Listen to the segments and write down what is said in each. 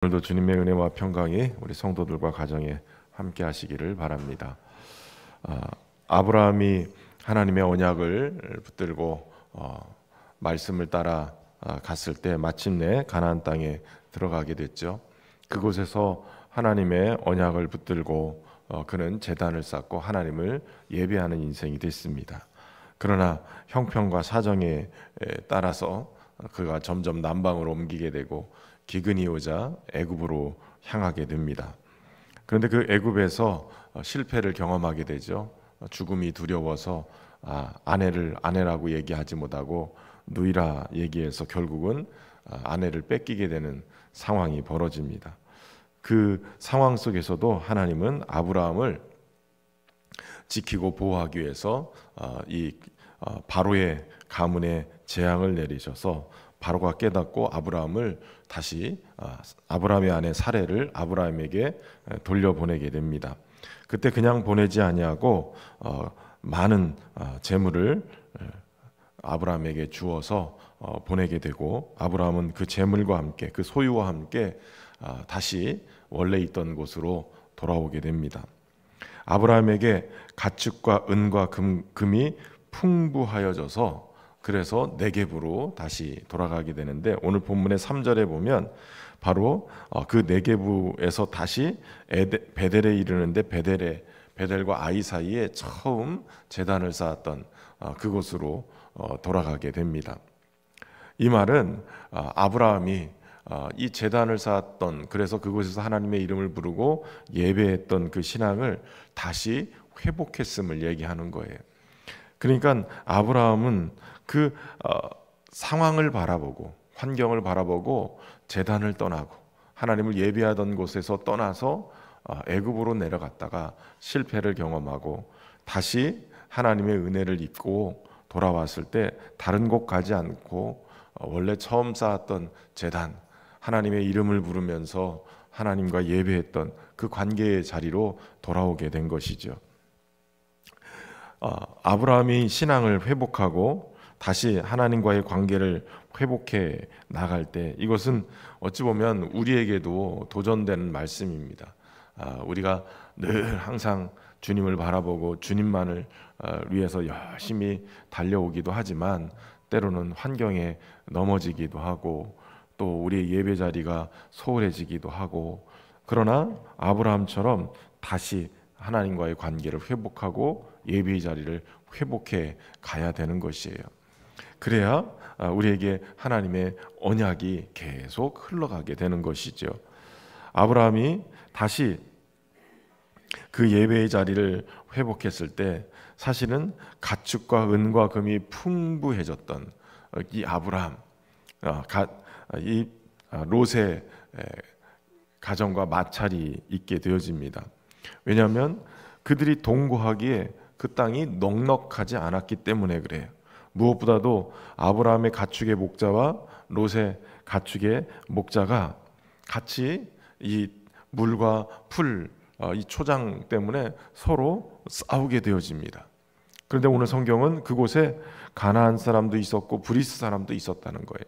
오늘도 주님의 은혜와 평강이 우리 성도들과 가정에 함께 하시기를 바랍니다. 아브라함이 하나님의 언약을 붙들고 말씀을 따라 갔을 때 마침내 가나안 땅에 들어가게 됐죠. 그곳에서 하나님의 언약을 붙들고 그는 제단을 쌓고 하나님을 예배하는 인생이 됐습니다. 그러나 형편과 사정에 따라서 그가 점점 남방으로 옮기게 되고 기근이 오자 애굽으로 향하게 됩니다. 그런데 그 애굽에서 실패를 경험하게 되죠. 죽음이 두려워서 아내를 아내라고 얘기하지 못하고 누이라 얘기해서 결국은 아내를 뺏기게 되는 상황이 벌어집니다. 그 상황 속에서도 하나님은 아브라함을 지키고 보호하기 위해서 이 바로의 가문에 재앙을 내리셔서 바로가 깨닫고 아브라함을 다시 아브라함의 아내 사레를 아브라함에게 돌려보내게 됩니다. 그때 그냥 보내지 아니하고 많은 재물을 아브라함에게 주어서 보내게 되고 아브라함은 그 재물과 함께 그 소유와 함께 다시 원래 있던 곳으로 돌아오게 됩니다. 아브라함에게 가축과 은과 금이 풍부하여져서 그래서 네겝으로 다시 돌아가게 되는데 오늘 본문의 3절에 보면 바로 그 네겝에서 다시 베델에 이르는데 베델과 아이 사이에 처음 제단을 쌓았던 그곳으로 돌아가게 됩니다. 이 말은 아브라함이 이 제단을 쌓았던 그래서 그곳에서 하나님의 이름을 부르고 예배했던 그 신앙을 다시 회복했음을 얘기하는 거예요. 그러니까 아브라함은 그 상황을 바라보고 환경을 바라보고 제단을 떠나고 하나님을 예배하던 곳에서 떠나서 애굽으로 내려갔다가 실패를 경험하고 다시 하나님의 은혜를 입고 돌아왔을 때 다른 곳 가지 않고 원래 처음 쌓았던 제단 하나님의 이름을 부르면서 하나님과 예배했던 그 관계의 자리로 돌아오게 된 것이죠. 아브라함이 신앙을 회복하고 다시 하나님과의 관계를 회복해 나갈 때 이것은 어찌 보면 우리에게도 도전되는 말씀입니다. 우리가 늘 항상 주님을 바라보고 주님만을 위해서 열심히 달려오기도 하지만 때로는 환경에 넘어지기도 하고 또 우리의 예배 자리가 소홀해지기도 하고 그러나 아브라함처럼 다시 하나님과의 관계를 회복하고 예배의 자리를 회복해 가야 되는 것이에요. 그래야 우리에게 하나님의 언약이 계속 흘러가게 되는 것이죠. 아브라함이 다시 그 예배의 자리를 회복했을 때 사실은 가축과 은과 금이 풍부해졌던 이 아브라함, 이 롯의 가정과 마찰이 있게 되어집니다. 왜냐하면 그들이 동거하기에 그 땅이 넉넉하지 않았기 때문에 그래요. 무엇보다도 아브라함의 가축의 목자와 롯의 가축의 목자가 같이 이 물과 풀, 이 초장 때문에 서로 싸우게 되어집니다. 그런데 오늘 성경은 그곳에 가나안 사람도 있었고 브리스 사람도 있었다는 거예요.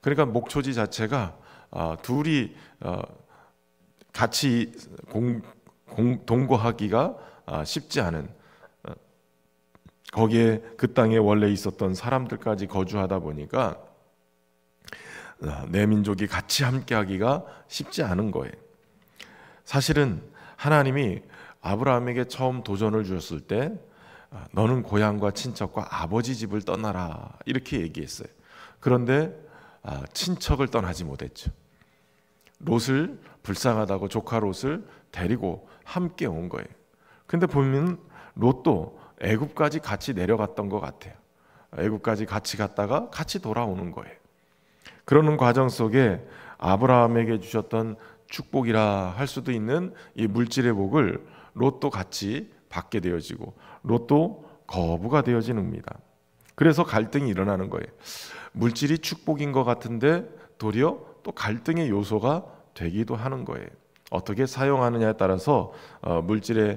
그러니까 목초지 자체가 둘이 같이 동거하기가 쉽지 않은 거기에 그 땅에 원래 있었던 사람들까지 거주하다 보니까 내 민족이 같이 함께하기가 쉽지 않은 거예요. 사실은 하나님이 아브라함에게 처음 도전을 주셨을 때 너는 고향과 친척과 아버지 집을 떠나라 이렇게 얘기했어요. 그런데 친척을 떠나지 못했죠. 롯을 불쌍하다고 조카 롯을 데리고 함께 온 거예요. 근데 보면 롯도 애굽까지 같이 내려갔던 것 같아요. 애굽까지 같이 갔다가 같이 돌아오는 거예요. 그러는 과정 속에 아브라함에게 주셨던 축복이라 할 수도 있는 이 물질의 복을 롯도 같이 받게 되어지고 롯도 거부가 되어지는입니다. 그래서 갈등이 일어나는 거예요. 물질이 축복인 것 같은데 도리어 또 갈등의 요소가 되기도 하는 거예요. 어떻게 사용하느냐에 따라서 물질이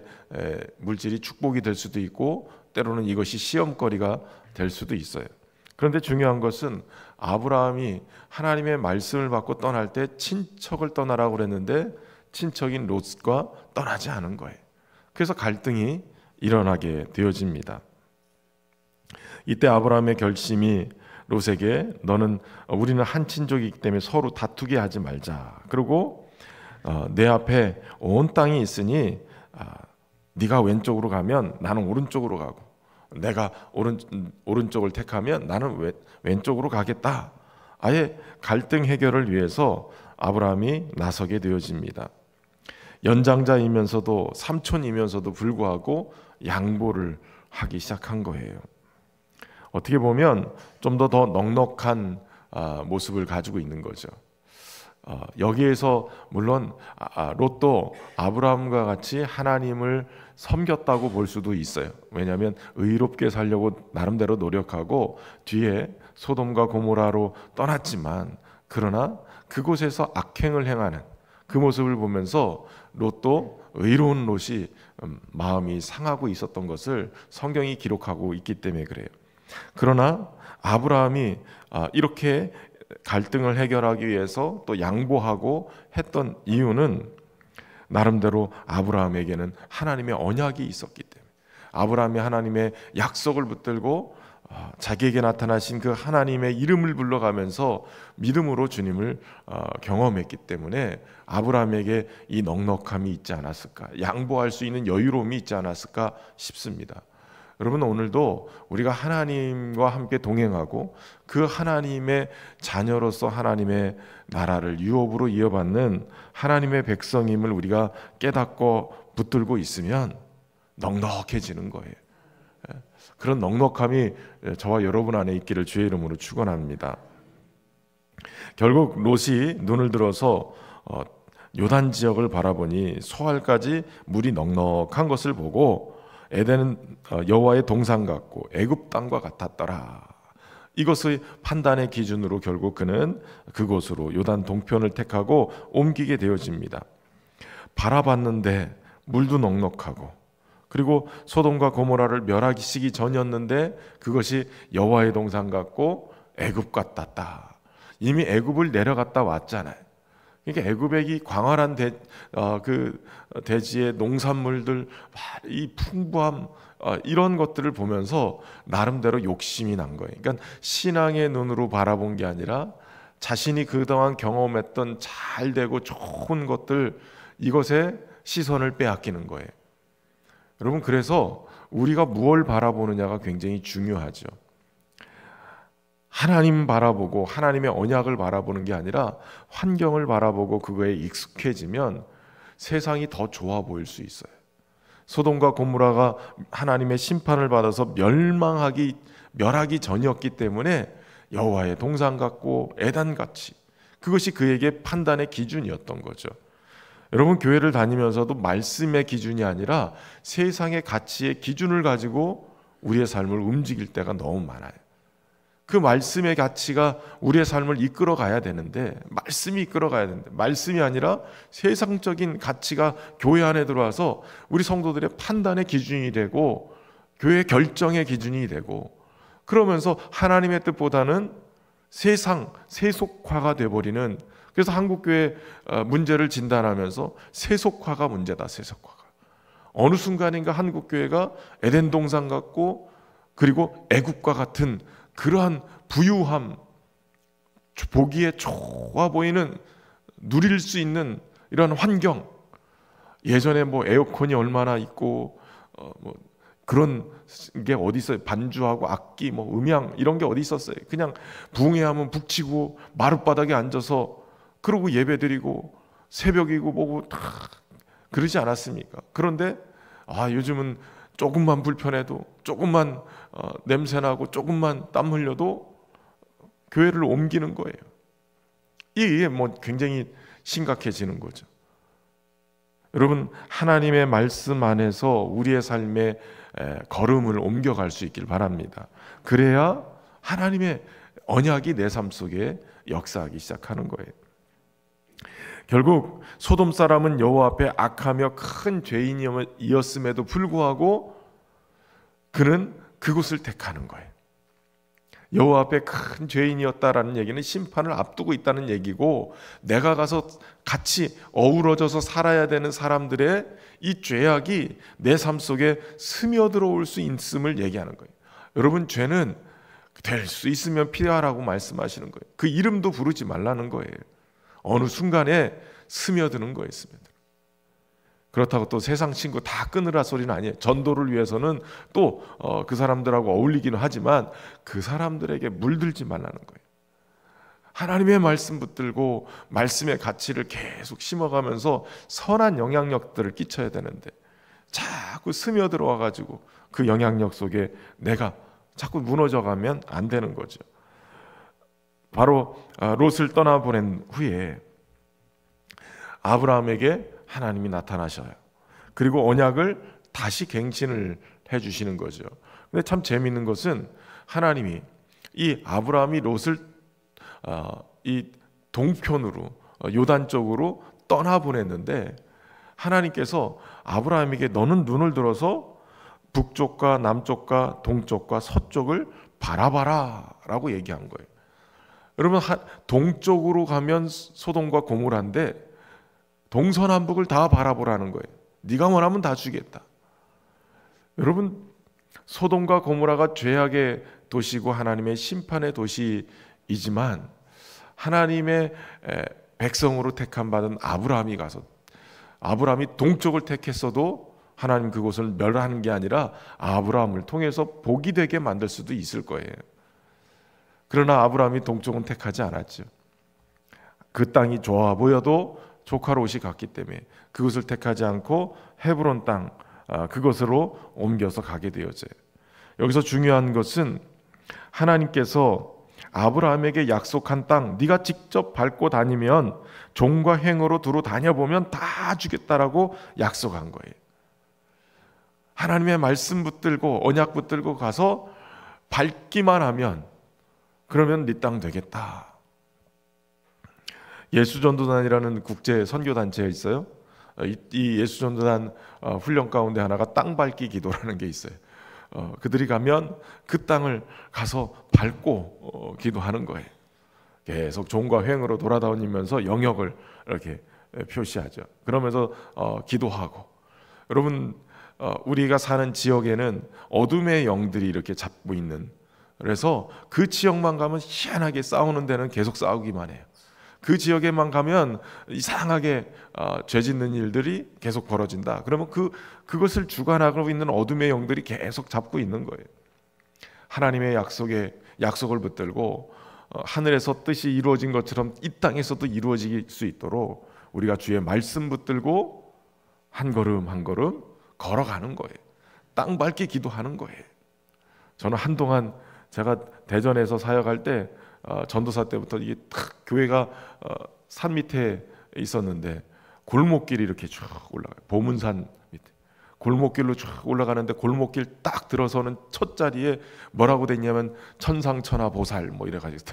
축복이 될 수도 있고 때로는 이것이 시험거리가 될 수도 있어요. 그런데 중요한 것은 아브라함이 하나님의 말씀을 받고 떠날 때 친척을 떠나라고 그랬는데 친척인 롯과 떠나지 않은 거예요. 그래서 갈등이 일어나게 되어집니다. 이때 아브라함의 결심이 롯에게 우리는 한 친족이기 때문에 서로 다투게 하지 말자. 그리고 내 앞에 온 땅이 있으니 네가 왼쪽으로 가면 나는 오른쪽으로 가고 내가 오른쪽을 택하면 나는 왼쪽으로 가겠다. 아예 갈등 해결을 위해서 아브라함이 나서게 되어집니다. 연장자이면서도 삼촌이면서도 불구하고 양보를 하기 시작한 거예요. 어떻게 보면 좀 더 넉넉한 모습을 가지고 있는 거죠. 여기에서 물론 롯도 아브라함과 같이 하나님을 섬겼다고 볼 수도 있어요. 왜냐하면 의롭게 살려고 나름대로 노력하고 뒤에 소돔과 고모라로 떠났지만, 그러나 그곳에서 악행을 행하는 그 모습을 보면서 롯도 의로운 롯이 마음이 상하고 있었던 것을 성경이 기록하고 있기 때문에 그래요. 그러나 아브라함이 이렇게 갈등을 해결하기 위해서 또 양보하고 했던 이유는 나름대로 아브라함에게는 하나님의 언약이 있었기 때문에, 아브라함이 하나님의 약속을 붙들고 자기에게 나타나신 그 하나님의 이름을 불러가면서 믿음으로 주님을 경험했기 때문에 아브라함에게 이 넉넉함이 있지 않았을까, 양보할 수 있는 여유로움이 있지 않았을까 싶습니다. 여러분, 오늘도 우리가 하나님과 함께 동행하고 그 하나님의 자녀로서 하나님의 나라를 유업으로 이어받는 하나님의 백성임을 우리가 깨닫고 붙들고 있으면 넉넉해지는 거예요. 그런 넉넉함이 저와 여러분 안에 있기를 주의 이름으로 축원합니다. 결국 롯이 눈을 들어서 요단 지역을 바라보니 소알까지 물이 넉넉한 것을 보고 에덴은 여호와의 동산 같고 애굽 땅과 같았더라. 이것의 판단의 기준으로 결국 그는 그곳으로 요단 동편을 택하고 옮기게 되어집니다. 바라봤는데 물도 넉넉하고, 그리고 소돔과 고모라를 멸하시기 전이었는데 그것이 여호와의 동산 같고 애굽 같았다. 이미 애굽을 내려갔다 왔잖아요. 그러니까 애굽의 광활한 그 대지의 농산물들, 이 풍부함, 이런 것들을 보면서 나름대로 욕심이 난 거예요. 그러니까 신앙의 눈으로 바라본 게 아니라 자신이 그동안 경험했던 잘 되고 좋은 것들, 이것에 시선을 빼앗기는 거예요. 여러분, 그래서 우리가 무엇을 바라보느냐가 굉장히 중요하죠. 하나님 바라보고 하나님의 언약을 바라보는 게 아니라 환경을 바라보고 그거에 익숙해지면 세상이 더 좋아 보일 수 있어요. 소돔과 고모라가 하나님의 심판을 받아서 멸하기 전이었기 때문에 여호와의 동산 같고 에단 같이, 그것이 그에게 판단의 기준이었던 거죠. 여러분, 교회를 다니면서도 말씀의 기준이 아니라 세상의 가치의 기준을 가지고 우리의 삶을 움직일 때가 너무 많아요. 그 말씀의 가치가 우리의 삶을 이끌어 가야 되는데, 말씀이 이끌어 가야 되는데, 말씀이 아니라 세상적인 가치가 교회 안에 들어와서 우리 성도들의 판단의 기준이 되고 교회의 결정의 기준이 되고, 그러면서 하나님의 뜻보다는 세속화가 돼버리는, 그래서 한국교회 문제를 진단하면서 세속화가 문제다. 세속화가 어느 순간인가 한국교회가 에덴 동산 같고 그리고 애국과 같은 그러한 부유함, 보기에 좋아 보이는, 누릴 수 있는 이런 환경, 예전에 뭐 에어컨이 얼마나 있고 뭐 그런 게 어디 있어요? 반주하고 악기, 뭐 음향 이런 게 어디 있었어요? 그냥 붕해하면 북치고 마룻바닥에 앉아서 그러고 예배드리고 새벽이고 뭐고 다 그러지 않았습니까? 그런데 요즘은 조금만 불편해도, 조금만 냄새나고 조금만 땀 흘려도 교회를 옮기는 거예요. 이게 뭐 굉장히 심각해지는 거죠. 여러분, 하나님의 말씀 안에서 우리의 삶의 걸음을 옮겨갈 수 있길 바랍니다. 그래야 하나님의 언약이 내 삶 속에 역사하기 시작하는 거예요. 결국 소돔 사람은 여호와 앞에 악하며 큰 죄인이었음에도 불구하고 그는 그곳을 택하는 거예요. 여호와 앞에 큰 죄인이었다라는 얘기는 심판을 앞두고 있다는 얘기고, 내가 가서 같이 어우러져서 살아야 되는 사람들의 이 죄악이 내 삶 속에 스며들어올 수 있음을 얘기하는 거예요. 여러분, 죄는 될 수 있으면 피하라고 말씀하시는 거예요. 그 이름도 부르지 말라는 거예요. 어느 순간에 스며드는 거였습니다. 그렇다고 또 세상 친구 다 끊으라 소리는 아니에요. 전도를 위해서는 또 그 사람들하고 어울리기는 하지만 그 사람들에게 물들지 말라는 거예요. 하나님의 말씀 붙들고 말씀의 가치를 계속 심어가면서 선한 영향력들을 끼쳐야 되는데, 자꾸 스며들어와 가지고 그 영향력 속에 내가 자꾸 무너져가면 안 되는 거죠. 바로 롯을 떠나보낸 후에 아브라함에게 하나님이 나타나셔요. 그리고 언약을 다시 갱신을 해주시는 거죠. 근데 참 재미있는 것은 하나님이 이 아브라함이 롯을 이 동편으로 요단 쪽으로 떠나보냈는데, 하나님께서 아브라함에게 너는 눈을 들어서 북쪽과 남쪽과 동쪽과 서쪽을 바라봐라 라고 얘기한 거예요. 여러분, 동쪽으로 가면 소돔과 고모라인데 동서남북을 다 바라보라는 거예요. 네가 원하면 다 주겠다. 여러분, 소돔과 고모라가 죄악의 도시고 하나님의 심판의 도시이지만, 하나님의 백성으로 택함받은 아브라함이 가서, 아브라함이 동쪽을 택했어도 하나님 그곳을 멸하는 게 아니라 아브라함을 통해서 복이 되게 만들 수도 있을 거예요. 그러나 아브라함이 동쪽은 택하지 않았죠. 그 땅이 좋아 보여도 조카 롯이 갔기 때문에 그것을 택하지 않고 헤브론 땅, 그것으로 옮겨서 가게 되었어요. 여기서 중요한 것은 하나님께서 아브라함에게 약속한 땅, 네가 직접 밟고 다니면 종과 행으로 두루 다녀보면 다 주겠다라고 약속한 거예요. 하나님의 말씀 붙들고 언약 붙들고 가서 밟기만 하면 그러면 네 땅 되겠다. 예수전도단이라는 국제 선교단체가 있어요. 이 예수전도단 훈련 가운데 하나가 땅 밟기 기도라는 게 있어요. 그들이 가면 그 땅을 가서 밟고 기도하는 거예요. 계속 종과 횡으로 돌아다니면서 영역을 이렇게 표시하죠. 그러면서 기도하고. 여러분, 우리가 사는 지역에는 어둠의 영들이 이렇게 잡고 있는, 그래서 그 지역만 가면 희한하게 싸우는 데는 계속 싸우기만 해요. 그 지역에만 가면 이상하게 죄 짓는 일들이 계속 벌어진다. 그러면 그것을 주관하고 있는 어둠의 영들이 계속 잡고 있는 거예요. 하나님의 약속을 붙들고 하늘에서 뜻이 이루어진 것처럼 이 땅에서도 이루어질 수 있도록 우리가 주의 말씀 붙들고 한 걸음 한 걸음 걸어가는 거예요. 땅 밟기 기도하는 거예요. 저는 한동안 제가 대전에서 사역할 때 전도사 때부터 이게 탁 교회가 산 밑에 있었는데 골목길이 이렇게 쭉 올라가요. 보문산 밑에 골목길로 쭉 올라가는데 골목길 딱 들어서는 첫 자리에 뭐라고 됐냐면 천상천하 보살 뭐 이래가지고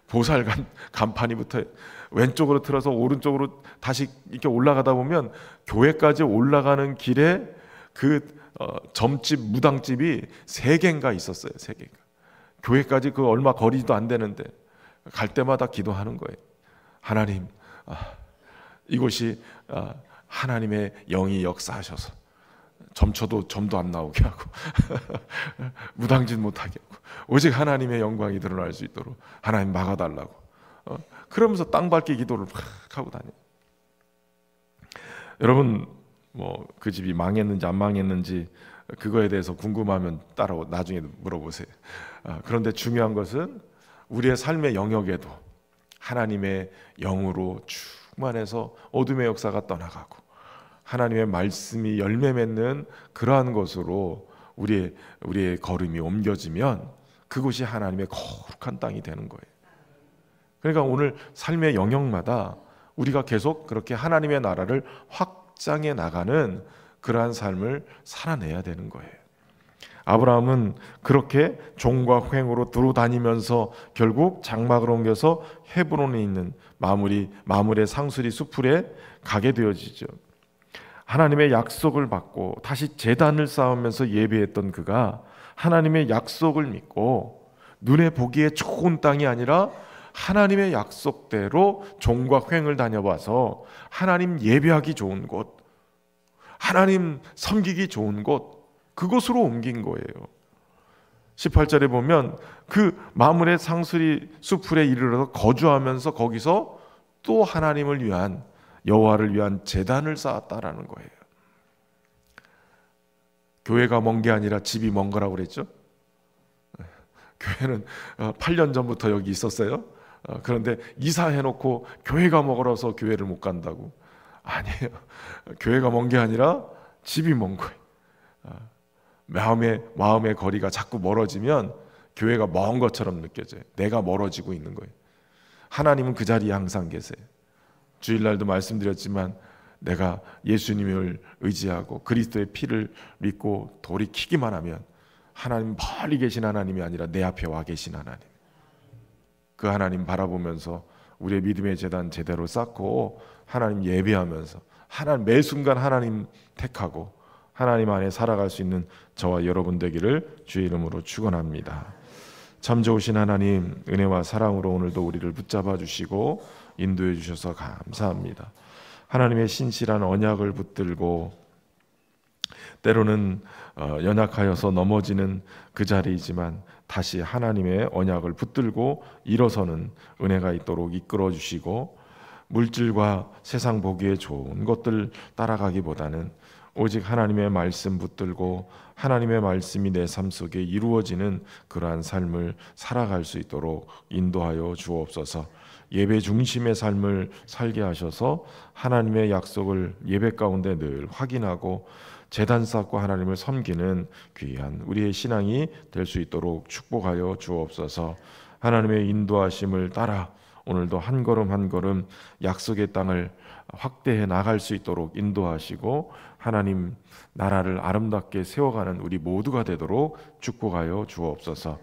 보살 간판이 붙어. 왼쪽으로 틀어서 오른쪽으로 다시 이렇게 올라가다 보면 교회까지 올라가는 길에 그 점집 무당집이 3개인가 있었어요. 3개인가. 교회까지 그 얼마 거리도 안 되는데 갈 때마다 기도하는 거예요. 하나님, 이곳이 하나님의 영이 역사하셔서 점쳐도 점도 안 나오게 하고 무당짓 못하게 하고 오직 하나님의 영광이 드러날 수 있도록 하나님 막아달라고. 그러면서 땅 밟기 기도를 막 하고 다녀요. 여러분, 뭐 그 집이 망했는지 안 망했는지 그거에 대해서 궁금하면 따로 나중에 물어보세요. 그런데 중요한 것은 우리의 삶의 영역에도 하나님의 영으로 충만해서 어둠의 역사가 떠나가고 하나님의 말씀이 열매 맺는 그러한 것으로 우리의 걸음이 옮겨지면 그곳이 하나님의 거룩한 땅이 되는 거예요. 그러니까 오늘 삶의 영역마다 우리가 계속 그렇게 하나님의 나라를 확장해 나가는 그러한 삶을 살아내야 되는 거예요. 아브라함은 그렇게 종과 횡으로 두루 다니면서 결국 장막을 옮겨서 헤브론에 있는 마물의 상수리 수풀에 가게 되어지죠. 하나님의 약속을 받고 다시 제단을 쌓으면서 예배했던 그가 하나님의 약속을 믿고 눈에 보기에 좋은 땅이 아니라 하나님의 약속대로 종과 횡을 다녀봐서 하나님 예배하기 좋은 곳, 하나님 섬기기 좋은 곳, 그곳으로 옮긴 거예요. 18절에 보면 그 마므레 상수리 수풀에 이르러서 거주하면서 거기서 또 하나님을 위한, 여호와를 위한 제단을 쌓았다라는 거예요. 교회가 먼 게 아니라 집이 먼 거라고 그랬죠. 교회는 8년 전부터 여기 있었어요. 그런데 이사해놓고 교회가 멀어서 교회를 못 간다고. 아니에요. 교회가 먼 게 아니라 집이 먼 거예요. 마음의 거리가 자꾸 멀어지면 교회가 먼 것처럼 느껴져요. 내가 멀어지고 있는 거예요. 하나님은 그 자리에 항상 계세요. 주일날도 말씀드렸지만 내가 예수님을 의지하고 그리스도의 피를 믿고 돌이키기만 하면 하나님 멀리 계신 하나님이 아니라 내 앞에 와 계신 하나님, 그 하나님 바라보면서 우리의 믿음의 제단 제대로 쌓고 하나님 예배하면서 하나님 매 순간 하나님 택하고 하나님 안에 살아갈 수 있는 저와 여러분 되기를 주의 이름으로 축원합니다. 참 좋으신 하나님, 은혜와 사랑으로 오늘도 우리를 붙잡아 주시고 인도해 주셔서 감사합니다. 하나님의 신실한 언약을 붙들고 때로는 연약하여서 넘어지는 그 자리이지만 다시 하나님의 언약을 붙들고 일어서는 은혜가 있도록 이끌어 주시고, 물질과 세상 보기에 좋은 것들 따라가기보다는 오직 하나님의 말씀 붙들고 하나님의 말씀이 내 삶 속에 이루어지는 그러한 삶을 살아갈 수 있도록 인도하여 주옵소서. 예배 중심의 삶을 살게 하셔서 하나님의 약속을 예배 가운데 늘 확인하고 제단 쌓고 하나님을 섬기는 귀한 우리의 신앙이 될 수 있도록 축복하여 주옵소서. 하나님의 인도하심을 따라 오늘도 한 걸음 한 걸음 약속의 땅을 확대해 나갈 수 있도록 인도하시고 하나님 나라를 아름답게 세워가는 우리 모두가 되도록 축복하여 주옵소서.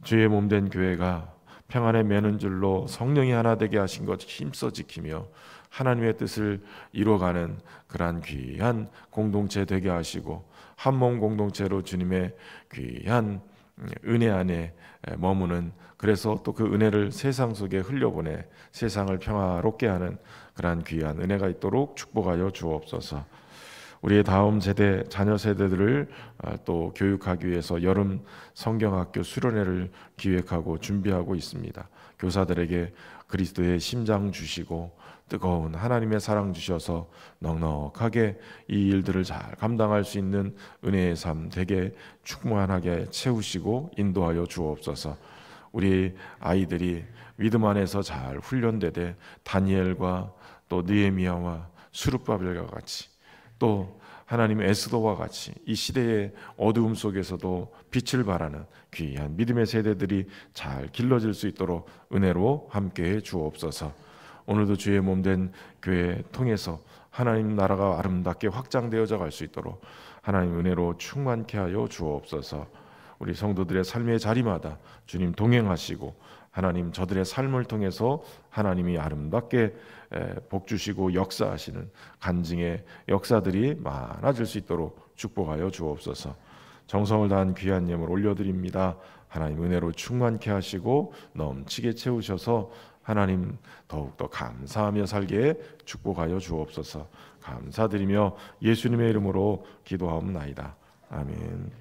주의 몸된 교회가 평안에 매는 줄로 성령이 하나 되게 하신 것 힘써 지키며 하나님의 뜻을 이루어가는 그러한 귀한 공동체 되게 하시고 한 몸 공동체로 주님의 귀한 은혜 안에 머무는, 그래서 또 그 은혜를 세상 속에 흘려보내 세상을 평화롭게 하는 그러한 귀한 은혜가 있도록 축복하여 주옵소서. 우리의 다음 세대, 자녀 세대들을 또 교육하기 위해서 여름 성경학교 수련회를 기획하고 준비하고 있습니다. 교사들에게 그리스도의 심장 주시고 뜨거운 하나님의 사랑 주셔서 넉넉하게 이 일들을 잘 감당할 수 있는 은혜의 삶 되게 충만하게 채우시고 인도하여 주옵소서. 우리 아이들이 믿음 안에서 잘 훈련되되 다니엘과 또 느헤미야와 수르바벨과 같이 또 하나님 에스더와 같이 이 시대의 어두움 속에서도 빛을 발하는 귀한 믿음의 세대들이 잘 길러질 수 있도록 은혜로 함께해 주옵소서. 오늘도 주의 몸된 교회 통해서 하나님 나라가 아름답게 확장되어져 갈 수 있도록 하나님 은혜로 충만케 하여 주옵소서. 우리 성도들의 삶의 자리마다 주님 동행하시고 하나님 저들의 삶을 통해서 하나님이 아름답게 복 주시고 역사하시는 간증의 역사들이 많아질 수 있도록 축복하여 주옵소서. 정성을 다한 귀한 예물 올려드립니다. 하나님 은혜로 충만케 하시고 넘치게 채우셔서 하나님 더욱더 감사하며 살게 축복하여 주옵소서. 감사드리며 예수님의 이름으로 기도하옵나이다. 아멘.